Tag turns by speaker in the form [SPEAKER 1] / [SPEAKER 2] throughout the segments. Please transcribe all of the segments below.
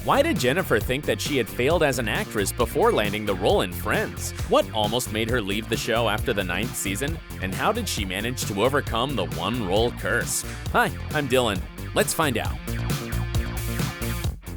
[SPEAKER 1] Why did Jennifer think that she had failed as an actress before landing the role in Friends? What almost made her leave the show after the 9th season? And how did she manage to overcome the one-role curse? Hi, I'm Dylan. Let's find out.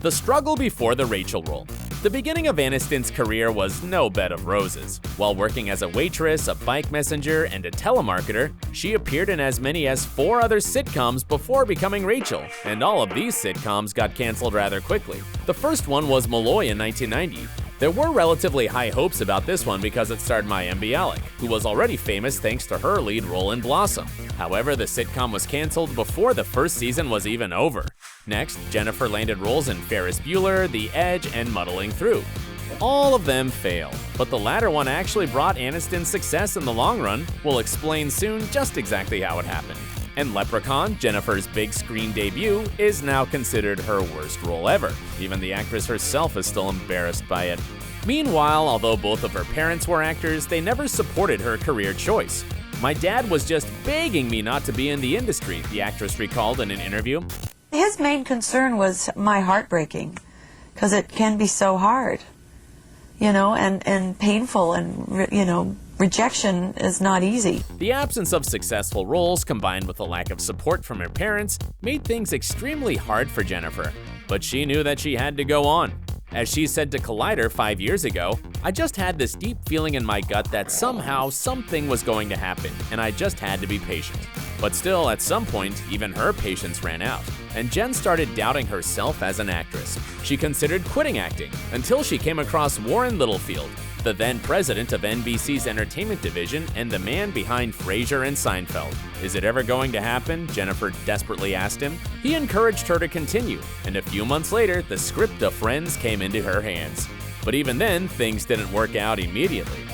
[SPEAKER 1] The struggle before the Rachel role. The beginning of Aniston's career was no bed of roses. While working as a waitress, a bike messenger, and a telemarketer, she appeared in as many as 4 other sitcoms before becoming Rachel, and all of these sitcoms got canceled rather quickly. The first one was Malloy in 1990. There were relatively high hopes about this one because it starred Mayim Bialik, who was already famous thanks to her lead role in Blossom. However, the sitcom was canceled before the first season was even over. Next, Jennifer landed roles in Ferris Bueller, The Edge, and Muddling Through. All of them failed, but the latter one actually brought Aniston success in the long run. We'll explain soon just exactly how it happened. And Leprechaun, Jennifer's big screen debut, is now considered her worst role ever. Even the actress herself is still embarrassed by it. Meanwhile, although both of her parents were actors, they never supported her career choice. "My dad was just begging me not to be in the industry," the actress recalled in an interview.
[SPEAKER 2] His main concern was my heartbreaking, because it can be so hard, and painful, and, rejection is not easy.
[SPEAKER 1] The absence of successful roles combined with a lack of support from her parents made things extremely hard for Jennifer, but she knew that she had to go on. As she said to Collider 5 years ago, "I just had this deep feeling in my gut that somehow something was going to happen, and I just had to be patient." But still, at some point, even her patience ran out, and Jen started doubting herself as an actress. She considered quitting acting until she came across Warren Littlefield, the then president of NBC's entertainment division and the man behind Frasier and Seinfeld. "Is it ever going to happen?" Jennifer desperately asked him. He encouraged her to continue, and a few months later, the script of Friends came into her hands. But even then, things didn't work out immediately.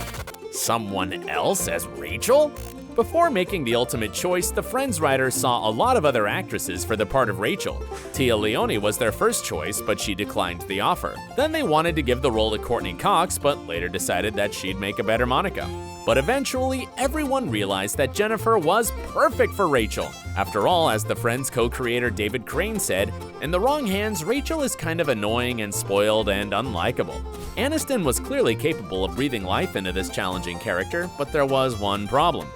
[SPEAKER 1] Someone else as Rachel? Before making the ultimate choice, the Friends writers saw a lot of other actresses for the part of Rachel. Tia Leone was their first choice, but she declined the offer. Then they wanted to give the role to Courtney Cox, but later decided that she'd make a better Monica. But eventually, everyone realized that Jennifer was perfect for Rachel. After all, as the Friends co-creator David Crane said, "In the wrong hands, Rachel is kind of annoying and spoiled and unlikable." Aniston was clearly capable of breathing life into this challenging character, but there was one problem.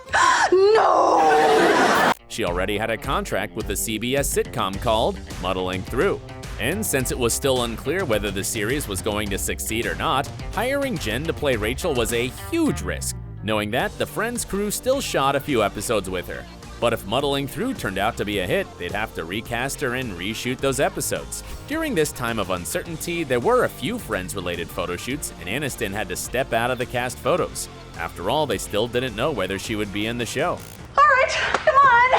[SPEAKER 2] No!
[SPEAKER 1] She already had a contract with a CBS sitcom called Muddling Through. And since it was still unclear whether the series was going to succeed or not, hiring Jen to play Rachel was a huge risk. Knowing that, the Friends crew still shot a few episodes with her. But if Muddling Through turned out to be a hit, they'd have to recast her and reshoot those episodes. During this time of uncertainty, there were a few Friends-related photo shoots, and Aniston had to step out of the cast photos. After all, they still didn't know whether she would be in the show.
[SPEAKER 2] All right, come on.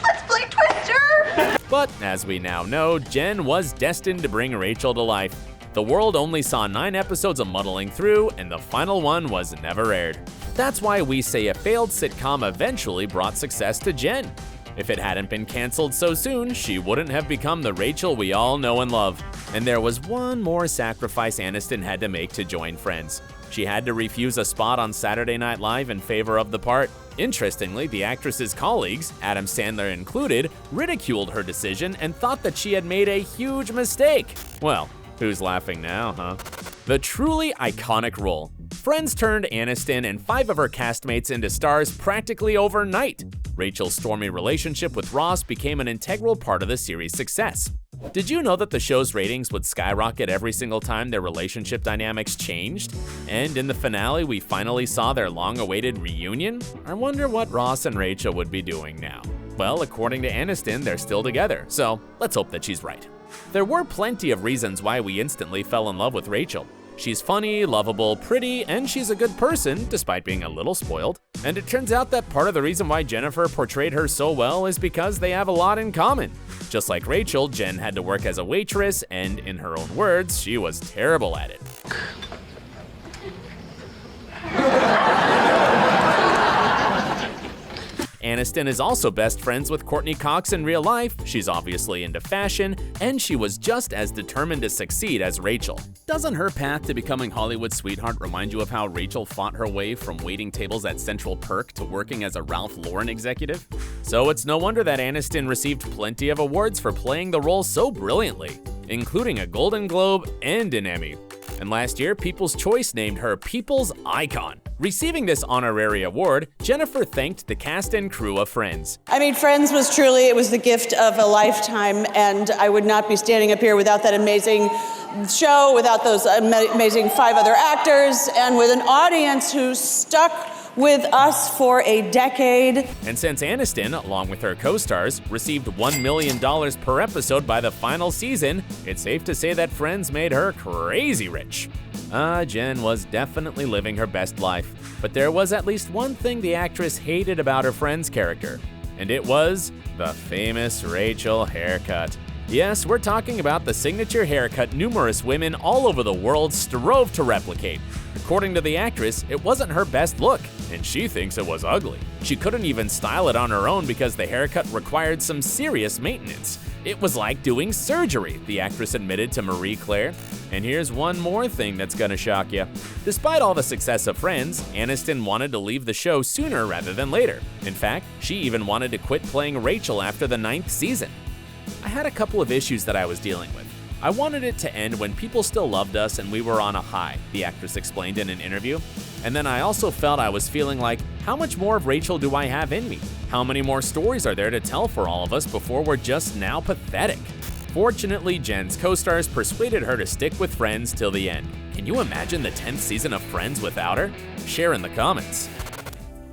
[SPEAKER 2] Let's play Twister.
[SPEAKER 1] But as we now know, Jen was destined to bring Rachel to life. The world only saw 9 episodes of Muddling Through, and the final one was never aired. That's why we say a failed sitcom eventually brought success to Jen. If it hadn't been canceled so soon, she wouldn't have become the Rachel we all know and love. And there was one more sacrifice Aniston had to make to join Friends. She had to refuse a spot on Saturday Night Live in favor of the part. Interestingly, the actress's colleagues, Adam Sandler included, ridiculed her decision and thought that she had made a huge mistake. Well, who's laughing now, huh? The truly iconic role. Friends turned Aniston and 5 of her castmates into stars practically overnight. Rachel's stormy relationship with Ross became an integral part of the series' success. Did you know that the show's ratings would skyrocket every single time their relationship dynamics changed? And in the finale, we finally saw their long-awaited reunion? I wonder what Ross and Rachel would be doing now. Well, according to Aniston, they're still together, so let's hope that she's right. There were plenty of reasons why we instantly fell in love with Rachel. She's funny, lovable, pretty, and she's a good person, despite being a little spoiled. And it turns out that part of the reason why Jennifer portrayed her so well is because they have a lot in common. Just like Rachel, Jen had to work as a waitress, and in her own words, she was terrible at it. Aniston is also best friends with Courtney Cox in real life, she's obviously into fashion, and she was just as determined to succeed as Rachel. Doesn't her path to becoming Hollywood's sweetheart remind you of how Rachel fought her way from waiting tables at Central Perk to working as a Ralph Lauren executive? So it's no wonder that Aniston received plenty of awards for playing the role so brilliantly. including a Golden Globe and an Emmy. And last year, People's Choice named her People's Icon. Receiving this honorary award, Jennifer thanked the cast and crew of Friends.
[SPEAKER 3] I mean, Friends was truly, it was the gift of a lifetime, and I would not be standing up here without that amazing show, without those amazing 5 other actors, and with an audience who stuck with us for a decade.
[SPEAKER 1] And since Aniston, along with her co-stars, received $1 million per episode by the final season, it's safe to say that Friends made her crazy rich. Jen was definitely living her best life, but there was at least one thing the actress hated about her Friends character, and it was the famous Rachel haircut. Yes, we're talking about the signature haircut numerous women all over the world strove to replicate. According to the actress, it wasn't her best look, and she thinks it was ugly. She couldn't even style it on her own because the haircut required some serious maintenance. It was like doing surgery, the actress admitted to Marie Claire. And here's one more thing that's gonna shock you. Despite all the success of Friends, Aniston wanted to leave the show sooner rather than later. In fact, she even wanted to quit playing Rachel after the 9th season. I had a couple of issues that I was dealing with. I wanted it to end when people still loved us and we were on a high, the actress explained in an interview. And then I also felt I was feeling like, how much more of Rachel do I have in me? How many more stories are there to tell for all of us before we're just now pathetic? Fortunately, Jen's co-stars persuaded her to stick with Friends till the end. Can you imagine the 10th season of Friends without her? Share in the comments.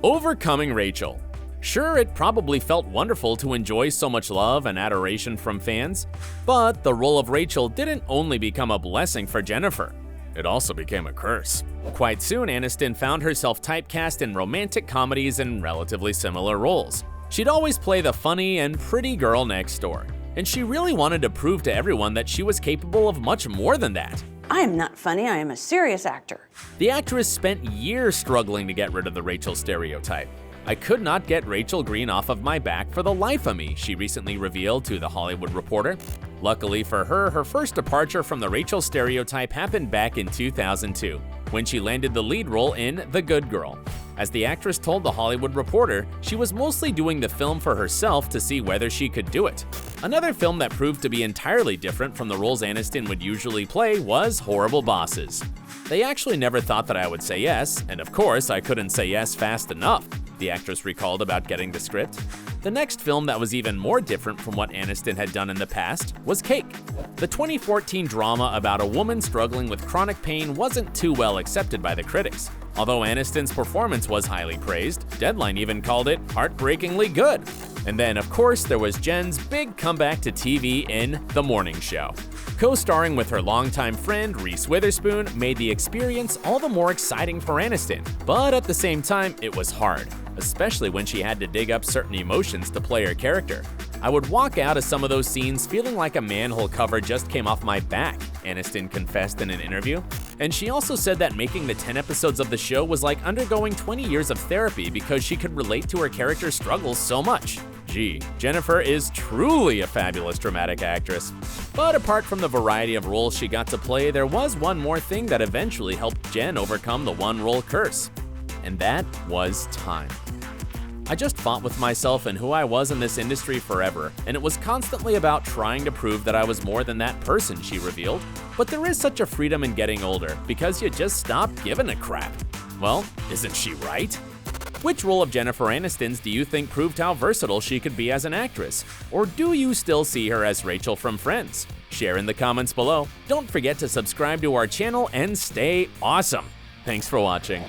[SPEAKER 1] Overcoming Rachel. Sure, it probably felt wonderful to enjoy so much love and adoration from fans, but the role of Rachel didn't only become a blessing for Jennifer. It also became a curse. Quite soon, Aniston found herself typecast in romantic comedies in relatively similar roles. She'd always play the funny and pretty girl next door, and she really wanted to prove to everyone that she was capable of much more than that.
[SPEAKER 3] I am not funny, I am a serious actor.
[SPEAKER 1] The actress spent years struggling to get rid of the Rachel stereotype. I could not get Rachel Green off of my back for the life of me, she recently revealed to The Hollywood Reporter. Luckily for her, her first departure from the Rachel stereotype happened back in 2002, when she landed the lead role in The Good Girl. As the actress told The Hollywood Reporter, she was mostly doing the film for herself to see whether she could do it. Another film that proved to be entirely different from the roles Aniston would usually play was Horrible Bosses. They actually never thought that I would say yes, and of course I couldn't say yes fast enough, the actress recalled about getting the script. The next film that was even more different from what Aniston had done in the past was Cake. The 2014 drama about a woman struggling with chronic pain wasn't too well accepted by the critics. Although Aniston's performance was highly praised, Deadline even called it heartbreakingly good. And then, of course, there was Jen's big comeback to TV in The Morning Show. Co-starring with her longtime friend Reese Witherspoon made the experience all the more exciting for Aniston, but at the same time, it was hard, especially when she had to dig up certain emotions to play her character. I would walk out of some of those scenes feeling like a manhole cover just came off my back, Aniston confessed in an interview. And she also said that making the 10 episodes of the show was like undergoing 20 years of therapy because she could relate to her character's struggles so much. Gee, Jennifer is truly a fabulous dramatic actress. But apart from the variety of roles she got to play, there was one more thing that eventually helped Jen overcome the one-role curse. And that was time. I just fought with myself and who I was in this industry forever, and it was constantly about trying to prove that I was more than that person, she revealed. But there is such a freedom in getting older, because you just stop giving a crap. Well, isn't she right? Which role of Jennifer Aniston's do you think proved how versatile she could be as an actress? Or do you still see her as Rachel from Friends? Share in the comments below. Don't forget to subscribe to our channel and stay awesome. Thanks for watching.